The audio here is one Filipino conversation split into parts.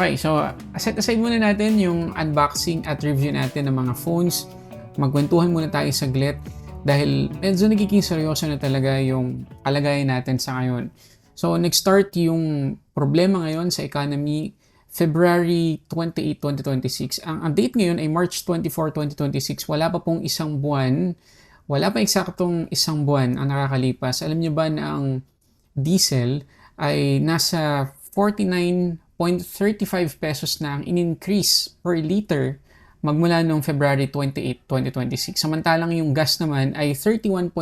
Okay, so set aside muna natin yung unboxing at review natin ng mga phones. Magkwentuhan muna tayo saglit dahil medyo nagiging seryoso na talaga yung kalagayan natin sa ngayon. So, nag-start yung problema ngayon sa economy February 28, 2026. Ang date ngayon ay March 24, 2026. Wala pa pong isang buwan. Wala pa eksaktong isang buwan ang nakakalipas. Alam niyo ba na ang diesel ay nasa 49.35 pesos na ang in-increase per liter magmula noong February 28, 2026. Samantalang yung gas naman ay 31.50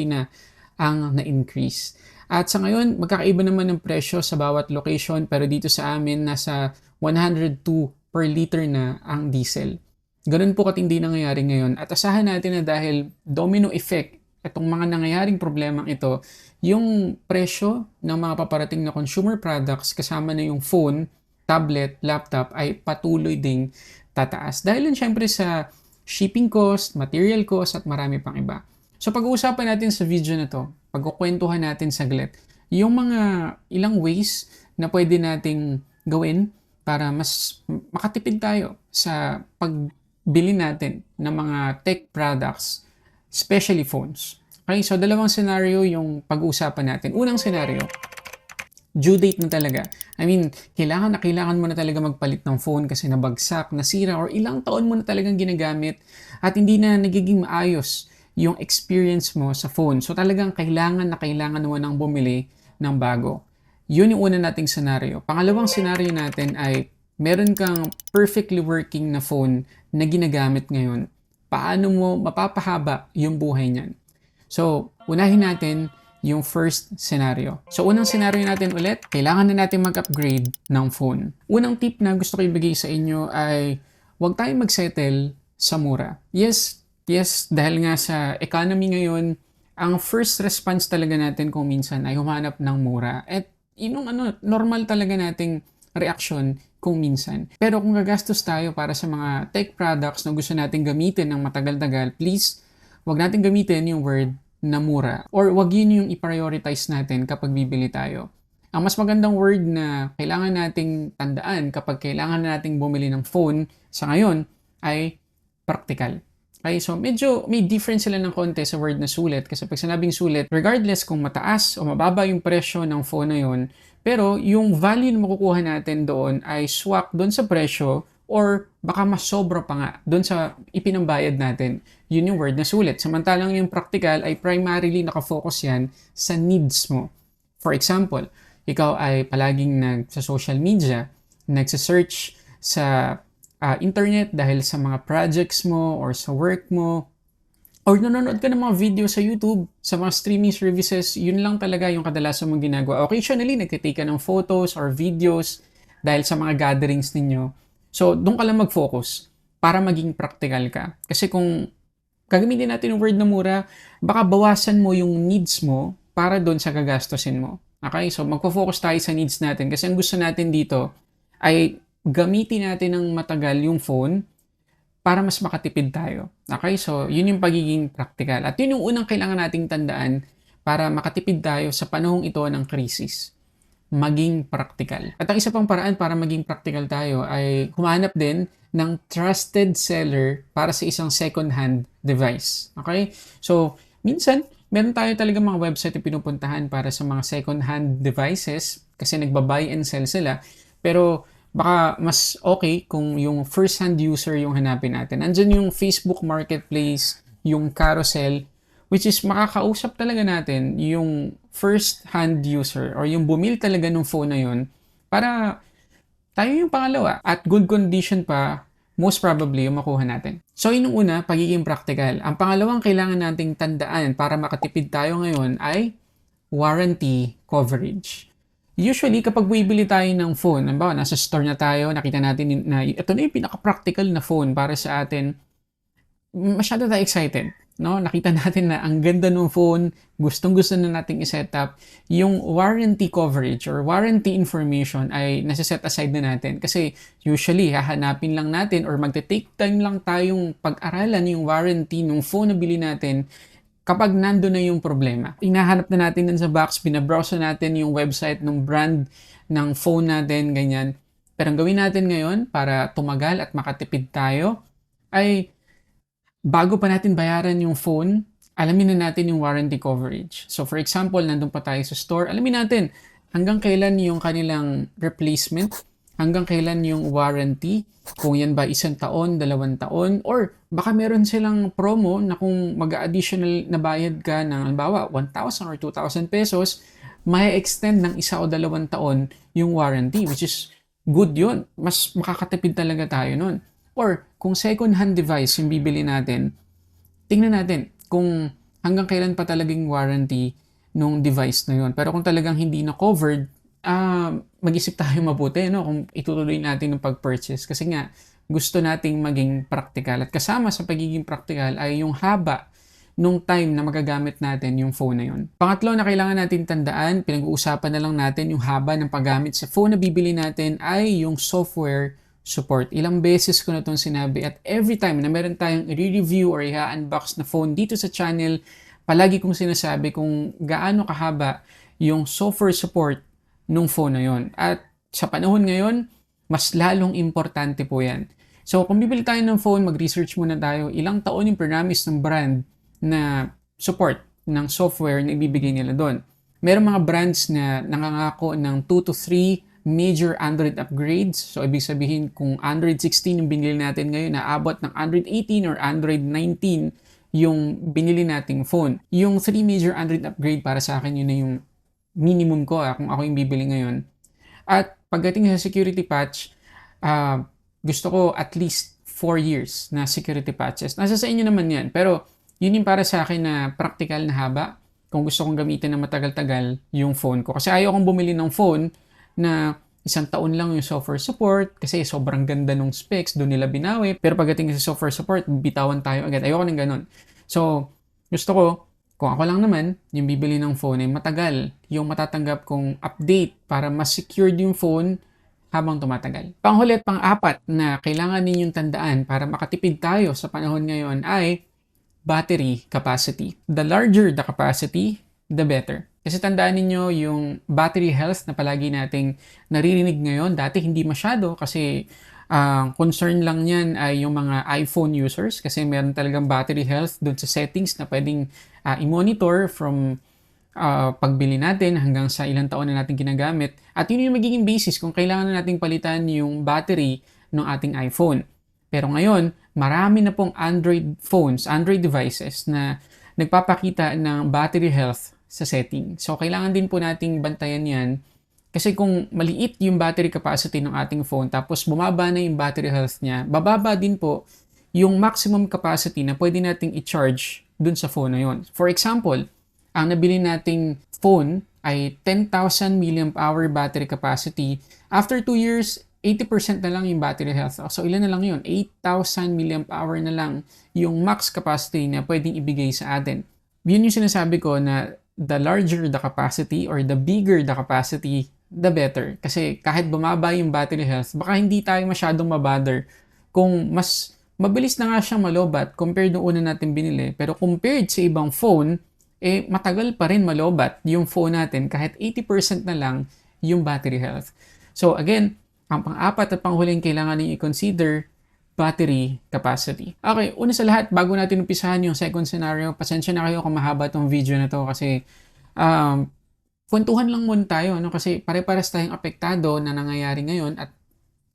na ang na-increase. At sa ngayon, magkakaiba naman ng presyo sa bawat location pero dito sa amin nasa 102 per liter na ang diesel. Ganun po katindi nangyayari ngayon at asahan natin na dahil domino effect itong mga nangyayaring problemang ito, yung presyo ng mga paparating na consumer products kasama na yung phone, tablet, laptop ay patuloy ding tataas. Dahil lang syempre sa shipping cost, material cost at marami pang iba. So pag-uusapan natin sa video na to, pagkukwentuhan natin saglit, yung mga ilang ways na pwede nating gawin para mas makatipid tayo sa pagbili natin ng mga tech products, especially phones. Okay, so dalawang scenario yung pag-uusapan natin. Unang scenario, due date na talaga. I mean, kailangan mo na talaga magpalit ng phone kasi nabagsak, nasira, or ilang taon mo na talagang ginagamit at hindi na nagiging maayos yung experience mo sa phone. So talagang kailangan mo nang bumili ng bago. Yun yung una nating scenario. Pangalawang scenario natin ay meron kang perfectly working na phone na ginagamit ngayon. Paano mo mapapahaba yung buhay niyan? So, unahin natin yung first scenario. So, unang scenario natin ulit, kailangan na natin mag-upgrade ng phone. Unang tip na gusto ko ibigay sa inyo ay huwag tayong mag-settle sa mura. Yes, dahil nga sa economy ngayon, ang first response talaga natin kung minsan ay humanap ng mura. At yung normal talaga nating reaction kung minsan. Pero kung gagastos tayo para sa mga tech products na gusto nating gamitin ng matagal-tagal, please, wag natin gamitin yung word na mura. Or wag yun yung i-prioritize natin kapag bibili tayo. Ang mas magandang word na kailangan nating tandaan kapag kailangan nating bumili ng phone sa ngayon ay practical. Okay, so medyo may difference sila ng konti sa word na sulit kasi pag sinabing sulit, regardless kung mataas o mababa yung presyo ng phone na yun, pero yung value na makukuha natin doon ay swak doon sa presyo or baka mas sobra pa nga doon sa ipinambayad natin. Yun yung word na sulit. Samantalang yung practical ay primarily nakafocus yan sa needs mo. For example, ikaw ay palaging sa social media, nagsa-search sa internet dahil sa mga projects mo or sa work mo, or nanonood ka ng mga video sa YouTube, sa mga streaming services, yun lang talaga yung kadalasan mong ginagawa. Occasionally, nagtitake ka ng photos or videos dahil sa mga gatherings ninyo. So, doon ka lang mag-focus para maging practical ka. Kasi kung gagamitin natin yung word na mura, baka bawasan mo yung needs mo para doon sa gagastusin mo. Okay? So, magpo-focus tayo sa needs natin kasi ang gusto natin dito ay gamitin natin ng matagal yung phone para mas makatipid tayo. Okay? So, yun yung pagiging practical. At yun yung unang kailangan nating tandaan para makatipid tayo sa panahong ito ng krisis. Maging practical. At ang isa pang paraan para maging practical tayo ay humanap din ng trusted seller para sa isang second-hand device. Okay? So, minsan, meron tayo talaga mga website na pinupuntahan para sa mga second-hand devices kasi nagba-buy and sell sila. Pero, baka mas okay kung yung first-hand user yung hanapin natin. Andyan yung Facebook Marketplace, yung Carousel, which is makakausap talaga natin yung first-hand user or yung bumili talaga ng phone na yun para tayo yung pangalawa at good condition pa, most probably yung makuha natin. So, yun yung una, pagiging practical. Ang pangalawang kailangan nating tandaan para makatipid tayo ngayon ay warranty coverage. Usually, kapag bibili tayo ng phone, halimbawa, nasa store na tayo, nakita natin na ito na yung pinaka-practical na phone para sa atin, masyado tayo excited. No? Nakita natin na ang ganda ng phone, gustong-gusto na nating i-set up. Yung warranty coverage or warranty information ay nasa-set aside na natin. Kasi usually, hahanapin lang natin or magte-take time lang tayong pag-aralan yung warranty ng phone na bili natin kapag nando na yung problema. Hinahanap na natin dun sa box, binabrowse natin yung website ng brand ng phone natin, ganyan. Pero ang gawin natin ngayon para tumagal at makatipid tayo ay bago pa natin bayaran yung phone, alamin na natin yung warranty coverage. So for example, nandun pa tayo sa store, alamin natin hanggang kailan yung kanilang replacement, hanggang kailan yung warranty, kung yan ba 1 taon, 2 taon, or baka meron silang promo na kung mag-additional na bayad ka ng halimbawa 1,000 or 2,000 pesos, may extend ng 1 o 2 taon yung warranty, which is good yun. Mas makakatipid talaga tayo nun. Or kung second-hand device yung bibili natin, tingnan natin kung hanggang kailan pa talagang warranty nung device na yun. Pero kung talagang hindi na covered, mag-isip tayo mabuti no, kung itutuloy natin yung pag-purchase. Kasi nga, gusto nating maging practical. At kasama sa pagiging practical ay yung haba nung time na magagamit natin yung phone na yun. Pangatlo na kailangan natin tandaan, pinag-uusapan na lang natin yung haba ng paggamit sa phone na bibili natin ay yung software support. Ilang beses ko na itong sinabi at every time na meron tayong i-review or i-unbox na phone dito sa channel, palagi kong sinasabi kung gaano kahaba yung software support nung phone na yon. At sa panahon ngayon, mas lalong importante po yan. So kung bibili tayo ng phone, mag-research muna tayo ilang taon yung promise ng brand na support ng software na ibibigay nila doon. Merong mga brands na nangangako ng 2 to 3 major Android upgrades. So, ibig sabihin kung Android 16 yung binili natin ngayon, naabot ng Android 18 or Android 19 yung binili nating phone. Yung 3 major Android upgrade para sa akin, yun na yung minimum ko kung ako yung bibili ngayon. At pagdating sa security patch, gusto ko at least 4 years na security patches. Nasa sa inyo naman yan. Pero yun yung para sa akin na practical na haba kung gusto kong gamitin na matagal-tagal yung phone ko. Kasi ayaw kong bumili ng phone na 1 taon lang yung software support kasi sobrang ganda nung specs, doon nila binawi. Pero pagdating sa software support, bitawan tayo agad. Ayoko ng ganun. So, gusto ko, kung ako lang naman, yung bibili ng phone ay matagal yung matatanggap kong update para mas secured yung phone habang tumatagal. Panghuli at pang-apat na kailangan ninyong tandaan para makatipid tayo sa panahon ngayon ay battery capacity. The larger the capacity, the better. Kasi tandaan ninyo yung battery health na palagi nating naririnig ngayon. Dati hindi masyado kasi concern lang yan ay yung mga iPhone users kasi meron talagang battery health doon sa settings na pwedeng i-monitor from pagbili natin hanggang sa ilang taon na natin ginagamit. At yun yung magiging basis kung kailangan na nating palitan yung battery ng ating iPhone. Pero ngayon, marami na pong Android phones, Android devices na nagpapakita ng battery health sa setting. So, kailangan din po nating bantayan yan kasi kung maliit yung battery capacity ng ating phone tapos bumaba na yung battery health niya, bababa din po yung maximum capacity na pwede nating i-charge dun sa phone na yun. For example, ang nabili nating phone ay 10,000 mAh battery capacity. After 2 years, 80% na lang yung battery health. So, ilan na lang yun? 8,000 mAh na lang yung max capacity na pwedeng ibigay sa atin. Yun yung sinasabi ko na the larger the capacity or the bigger the capacity, the better. Kasi kahit bumaba yung battery health, baka hindi tayo masyadong mabother kung mas mabilis na nga siyang malobat compared noong una natin binili. Pero compared sa ibang phone, matagal pa rin malobat yung phone natin kahit 80% na lang yung battery health. So again, ang pang-apat at panghuling kailangan niyo i-consider battery capacity. Okay, una sa lahat, bago natin umpisahan yung second scenario, pasensya na kayo kung mahaba tong video na to kasi kwentuhan lang muna tayo, no? Kasi pare-pares tayong apektado na nangyayari ngayon at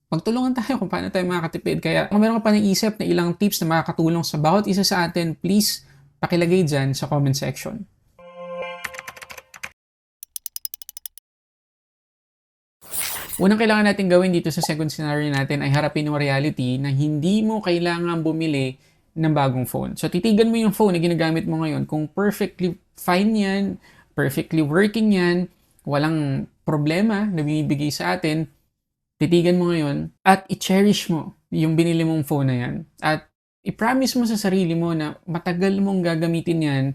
magtulungan tayo kung paano tayo makakatipid. Kaya kung meron ka pa naisip na ilang tips na makakatulong sa bawat isa sa atin, please pakilagay dyan sa comment section. Unang kailangan natin gawin dito sa second scenario natin ay harapin yung reality na hindi mo kailangan bumili ng bagong phone. So, titigan mo yung phone na ginagamit mo ngayon. Kung perfectly fine yan, perfectly working yan, walang problema na binibigay sa atin, titigan mo ngayon at i-cherish mo yung binili mong phone na yan. At i-promise mo sa sarili mo na matagal mong gagamitin yan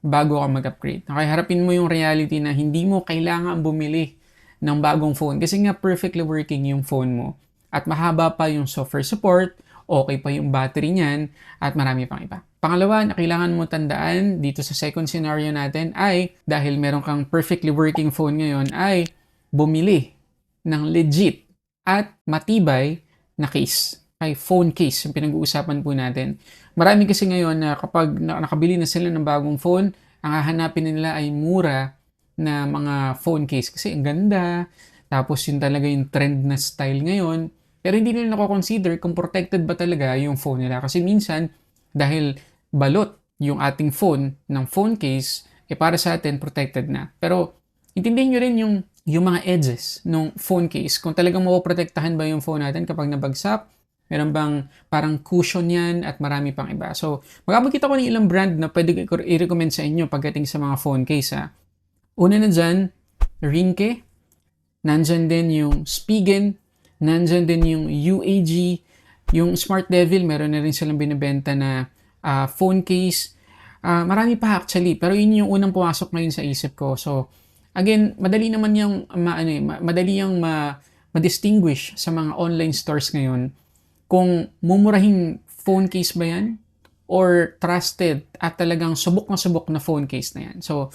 bago ka mag-upgrade. Okay, harapin mo yung reality na hindi mo kailangan bumili ng bagong phone kasi nga perfectly working yung phone mo at mahaba pa yung software support, okay pa yung battery niyan at marami pang iba. Pangalawa na kailangan mo tandaan dito sa second scenario natin ay dahil meron kang perfectly working phone ngayon ay bumili ng legit at matibay na case. Ay, phone case yung pinag-uusapan po natin. Marami kasi ngayon na kapag nakabili na sila ng bagong phone, ang hahanapin nila ay mura na mga phone case kasi ang ganda. Tapos yun talaga yung trend na style ngayon. Pero hindi nila nako-consider kung protected ba talaga yung phone nila. Kasi minsan, dahil balot yung ating phone ng phone case, para sa atin, protected na. Pero, intindihin nyo rin yung mga edges ng phone case. Kung talagang mapoprotektahan ba yung phone natin kapag nabagsak, meron bang parang cushion yan at marami pang iba. So, magkakita ko ng ilang brand na pwede i-recommend sa inyo pagdating sa mga phone case. Una na dyan, Rinke. Nandyan din yung Spigen. Nandyan din yung UAG. Yung Smart Devil, meron na rin silang binibenta na phone case. Marami pa actually, pero yun yung unang pumasok ngayon sa isip ko. So, again, madali naman yung madali yung ma-distinguish sa mga online stores ngayon kung mumurahing phone case ba yan or trusted at talagang subok na phone case na yan. So,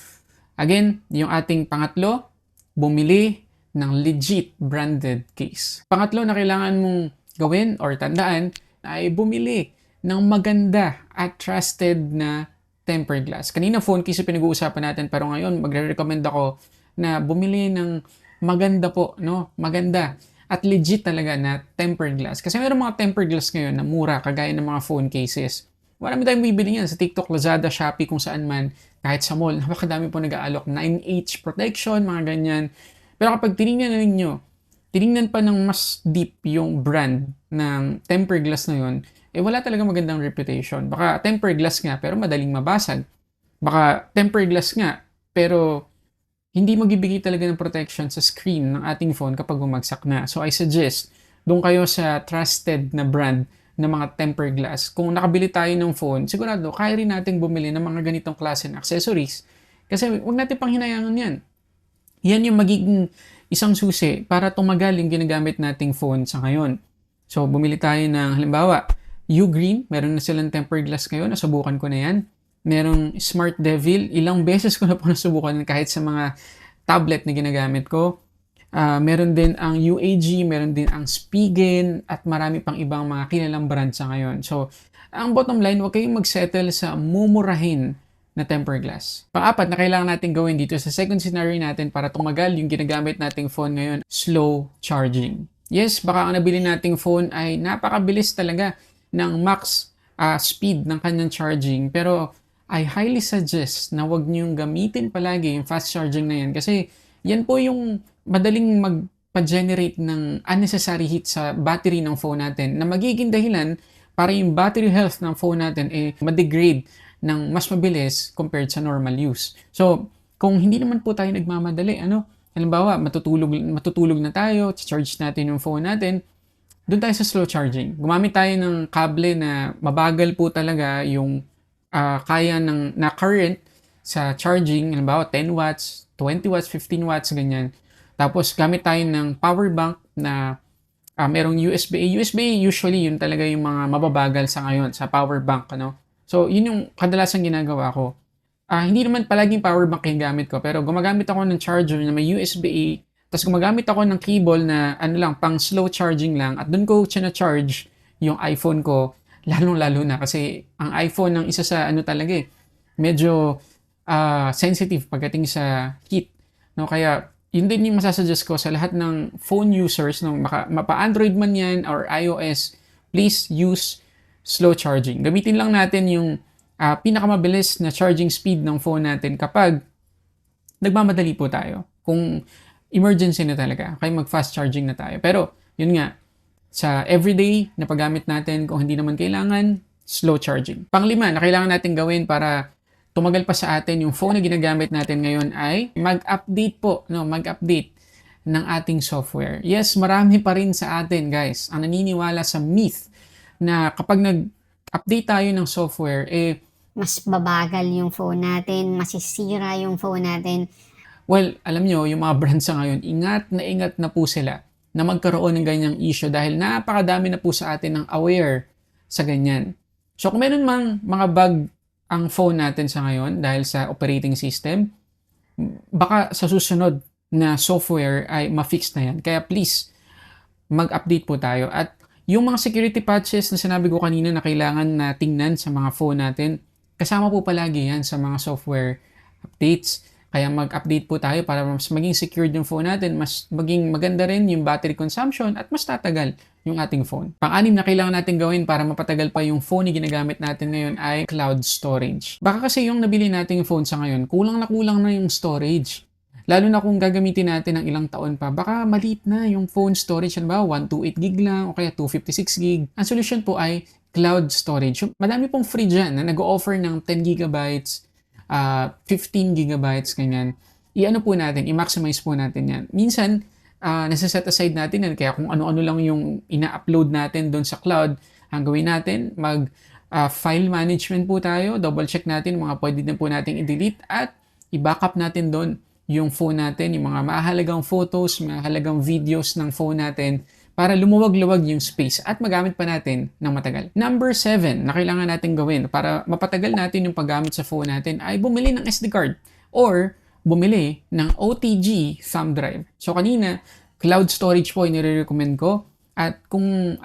again, yung ating pangatlo, bumili ng legit branded case. Pangatlo na kailangan mong gawin or tandaan ay bumili ng maganda at trusted na tempered glass. Kanina phone case yung pinag-uusapan natin, pero ngayon magre-recommend ako na bumili ng maganda po, no? Maganda at legit talaga na tempered glass. Kasi mayroong mga tempered glass ngayon na mura, kagaya ng mga phone cases. Marami tayong bibili yan sa TikTok, Lazada, Shopee, kung saan man, kahit sa mall. Napakadami po nag-aalok. 9H protection, mga ganyan. Pero kapag tinignan na ninyo, tinignan pa ng mas deep yung brand ng tempered glass na yun, wala talaga magandang reputation. Baka tempered glass nga, pero madaling mabasag. Baka tempered glass nga, pero hindi magbibigay talaga ng protection sa screen ng ating phone kapag bumagsak na. So I suggest, doon kayo sa trusted na brand ng mga tempered glass. Kung nakabili tayo ng phone, sigurado, kaya rin natin bumili ng mga ganitong klase ng accessories. Kasi huwag natin pang hinayangan yan. Yan yung magiging isang susi para tumagal yung ginagamit nating phone sa ngayon. So bumili tayo ng, halimbawa, Ugreen, meron na silang tempered glass ngayon, nasubukan ko na yan. Merong Smart Devil, ilang beses ko na po nasubukan kahit sa mga tablet na ginagamit ko. Meron din ang UAG, meron din ang Spigen, at marami pang ibang mga kilalang brand sa ngayon. So, ang bottom line, huwag kayong mag-settle sa mumurahin na tempered glass. Pang-apat na kailangan natin gawin dito sa second scenario natin para tumagal yung ginagamit nating phone ngayon, slow charging. Yes, baka ang nabili nating phone ay napakabilis talaga ng max speed ng kanyang charging, pero I highly suggest na wag niyong gamitin palagi yung fast charging na yan kasi yan po yung madaling magpa-generate ng unnecessary heat sa battery ng phone natin na magiging dahilan para yung battery health ng phone natin ma-degrade ng mas mabilis compared sa normal use. So, kung hindi naman po tayo nagmamadali, halimbawa, matutulog na tayo, charge natin yung phone natin, doon tayo sa slow charging. Gumamit tayo ng kable na mabagal po talaga yung kaya na current sa charging, halimbawa 10 watts, 20 watts, 15 watts, ganyan. Tapos gamit tayo ng power bank na merong USB-A. USB-A usually yun talaga yung mga mababagal sa ngayon sa power bank. So yun yung kadalasan ginagawa ko. Hindi naman palaging power bank yung gamit ko, pero gumagamit ako ng charger na may USB-A. Tapos gumagamit ako ng cable na pang slow charging lang, at doon ko charge yung iPhone ko, lalong-lalo na kasi ang iPhone ng isa sa talaga medyo sensitive pagdating sa heat. Kaya yun din yung masasuggest ko sa lahat ng phone users, mapa-Android man yan or iOS, please use slow charging. Gamitin lang natin yung pinakamabilis na charging speed ng phone natin kapag nagmamadali po tayo. Kung emergency na talaga, kaya mag-fast charging na tayo. Pero, yun nga, sa everyday na paggamit natin, kung hindi naman kailangan, slow charging. Panglima na kailangan natin gawin para tumagal pa sa atin yung phone na ginagamit natin ngayon ay mag-update po, mag-update ng ating software. Yes, marami pa rin sa atin, guys, ang naniniwala sa myth na kapag nag-update tayo ng software, mas babagal yung phone natin, masisira yung phone natin. Well, alam nyo, yung mga brands sa ngayon, ingat na po sila na magkaroon ng ganyang issue dahil napakadami na po sa atin ng aware sa ganyan. So kung meron mang mga bug ang phone natin sa ngayon dahil sa operating system, baka sa susunod na software ay ma-fix na yan. Kaya please, mag-update po tayo. At yung mga security patches na sinabi ko kanina na kailangan na tingnan sa mga phone natin, kasama po palagi yan sa mga software updates. Kaya mag-update po tayo para mas maging secured yung phone natin, mas maging maganda rin yung battery consumption at mas tatagal yung ating phone. Pang-anim na kailangan natin gawin para mapatagal pa yung phone na ginagamit natin ngayon ay cloud storage. Baka kasi yung nabili nating phone sa ngayon, kulang na yung storage. Lalo na kung gagamitin natin ng ilang taon pa, baka maliit na yung phone storage. Ano ba? 128 gig lang o kaya 256 gig. Ang solution po ay cloud storage. Madami pong free dyan na nag-o-offer ng 10 gigabytes, 15 gigabytes, ganyan. I-ano po natin, i-maximize po natin yan. Minsan, nasa-set aside natin yan. Kaya kung ano-ano lang yung ina-upload natin doon sa cloud, ang gawin natin, file management po tayo, double check natin mga pwede na po natin i-delete at i-backup natin doon yung phone natin, yung mga mahalagang photos, mahalagang videos ng phone natin para lumuwag-luwag yung space at magamit pa natin ng matagal. Number 7 na kailangan natin gawin para mapatagal natin yung paggamit sa phone natin ay bumili ng SD card or bumili ng OTG thumb drive. So kanina, cloud storage po yung nire-recommend ko. At kung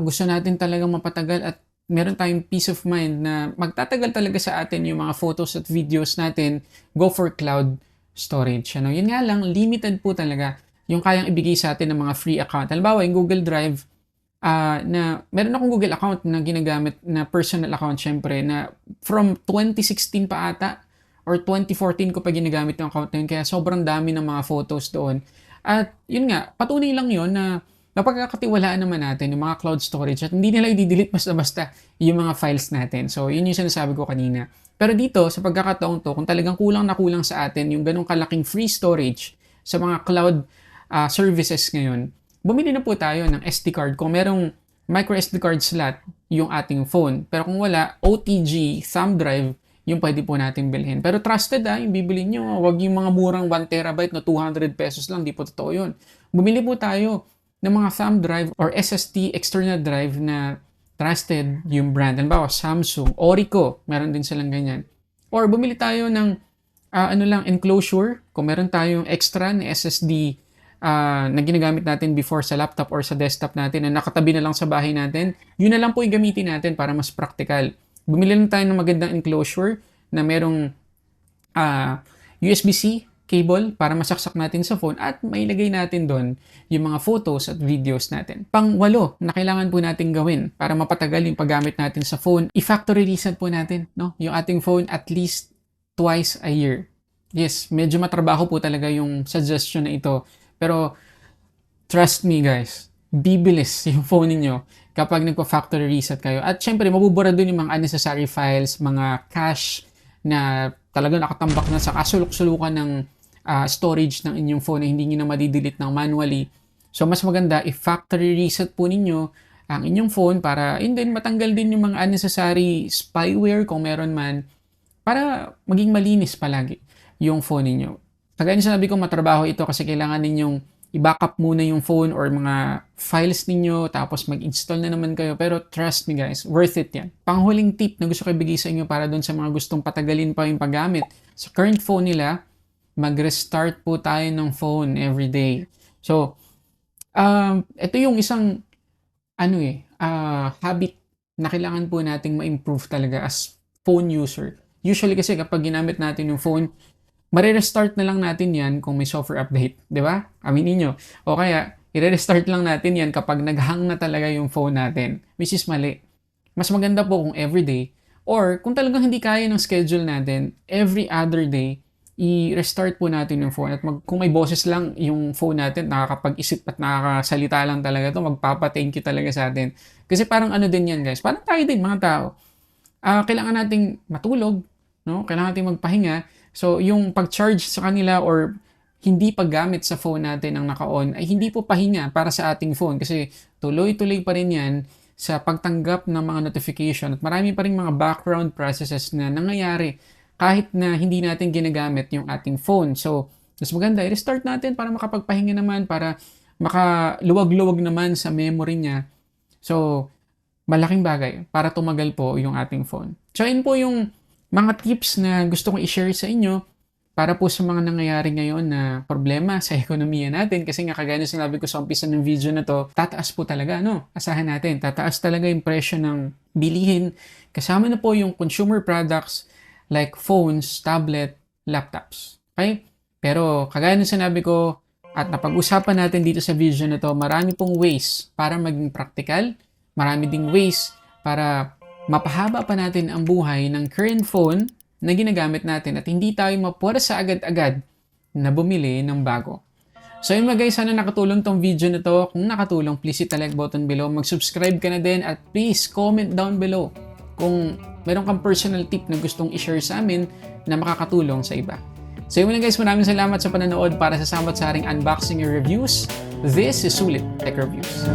gusto natin talagang mapatagal at meron tayong peace of mind na magtatagal talaga sa atin yung mga photos at videos natin, go for cloud storage. Yun nga lang, limited po talaga yung kayang ibigay sa atin ng mga free account. Halimbawa, yung Google Drive, na meron akong Google account na ginagamit na personal account syempre na from 2016 pa ata or 2014 ko pa ginagamit yung account na yun kaya sobrang dami ng mga photos doon. At yun nga, patunay lang yun na napagkakatiwalaan naman natin yung mga cloud storage at hindi nila i-delete basta-basta yung mga files natin. So, yun yung sinasabi ko kanina. Pero dito, sa pagkakataong to, kung talagang kulang na kulang sa atin yung ganong kalaking free storage sa mga cloud services ngayon, bumili na po tayo ng SD card. Kung merong micro SD card slot yung ating phone. Pero kung wala, OTG thumb drive yung pwede po natin bilhin. Pero trusted yung bibili nyo. Huwag yung mga murang 1 terabyte na 200 pesos lang. Di po totoo yun. Bumili po tayo ng mga thumb drive or SSD external drive na trusted yung brand. Halimbawa, Samsung, Orico, meron din silang ganyan. Or bumili tayo ng enclosure. Kung meron tayong extra na SSD na ginagamit natin before sa laptop or sa desktop natin na nakatabi na lang sa bahay natin, yun na lang po yung gamitin natin para mas practical. Bumili lang tayo ng magandang enclosure na merong USB-C cable para masaksak natin sa phone at mailagay natin doon yung mga photos at videos natin. Pang-8 na kailangan po natin gawin para mapatagal yung paggamit natin sa phone, i-factory reset po natin yung ating phone at least twice a year. Yes, medyo matrabaho po talaga yung suggestion na ito. Pero trust me guys, bibilis yung phone niyo kapag nagpa-factory reset kayo. At syempre, mabubura doon yung mga unnecessary files, mga cache na talaga nakatambak na sa kasulok-sulukan ng storage ng inyong phone na hindi nyo na madidelete ng manually. So, mas maganda i-factory reset po ninyo ang inyong phone para din matanggal din yung mga unnecessary spyware kung meron man para maging malinis palagi yung phone ninyo. Kagaya na sinabi ko, matrabaho ito kasi kailangan ninyong i-backup muna yung phone or mga files ninyo tapos mag-install na naman kayo. Pero trust me guys, worth it yan. Panghuling tip na gusto ko ibigay sa inyo para doon sa mga gustong patagalin pa yung paggamit. Sa current phone nila, mag-restart po tayo ng phone every day. So, ito yung isang habit na kailangan po nating ma-improve talaga as phone user. Usually kasi kapag ginamit natin yung phone, mare-restart na lang natin yan kung may software update. Di ba? Aminin nyo. O kaya, i-restart lang natin yan kapag nag-hang na talaga yung phone natin. Which is mali. Mas maganda po kung everyday or kung talagang hindi kaya ng schedule natin, every other day, i-restart po natin yung phone. At kung may boses lang yung phone natin, nakakapag-isip at nakakasalita lang talaga to, magpapa-thank you talaga sa atin. Kasi parang din yan guys. Parang tayo din mga tao. Kailangan nating matulog, no? Kailangan nating magpahinga. So, yung pag-charge sa kanila or hindi paggamit sa phone natin ang naka-on ay hindi po pahinga para sa ating phone kasi tuloy-tuloy pa rin yan sa pagtanggap ng mga notification at marami pa rin mga background processes na nangyayari kahit na hindi natin ginagamit yung ating phone. So, mas maganda, i-restart natin para makapagpahinga naman, para makaluwag-luwag naman sa memory niya. So, malaking bagay para tumagal po yung ating phone. So, yun po yung mga tips na gusto kong i-share sa inyo para po sa mga nangyayari ngayon na problema sa ekonomiya natin, kasi nga kagaya na sinabi ko sa umpisa ng video na to, tataas po talaga, no? Asahan natin, tataas talaga yung presyo ng bilihin. Kasama na po yung consumer products like phones, tablet, laptops. Okay? Pero kagaya ng sinabi ko at napag-usapan natin dito sa video na to, marami pong ways para maging practical, marami ding ways para mapahaba pa natin ang buhay ng current phone na ginagamit natin at hindi tayo mapuwersa agad-agad na bumili ng bago. So yun mga guys, sana nakatulong tong video na to. Kung nakatulong, please hit the like button below. Mag-subscribe ka na din at please comment down below kung meron kang personal tip na gustong i-share sa amin na makakatulong sa iba. So yun mga guys, maraming salamat sa panonood para sa samot-saring unboxing and reviews. This is Sulit Tech Reviews.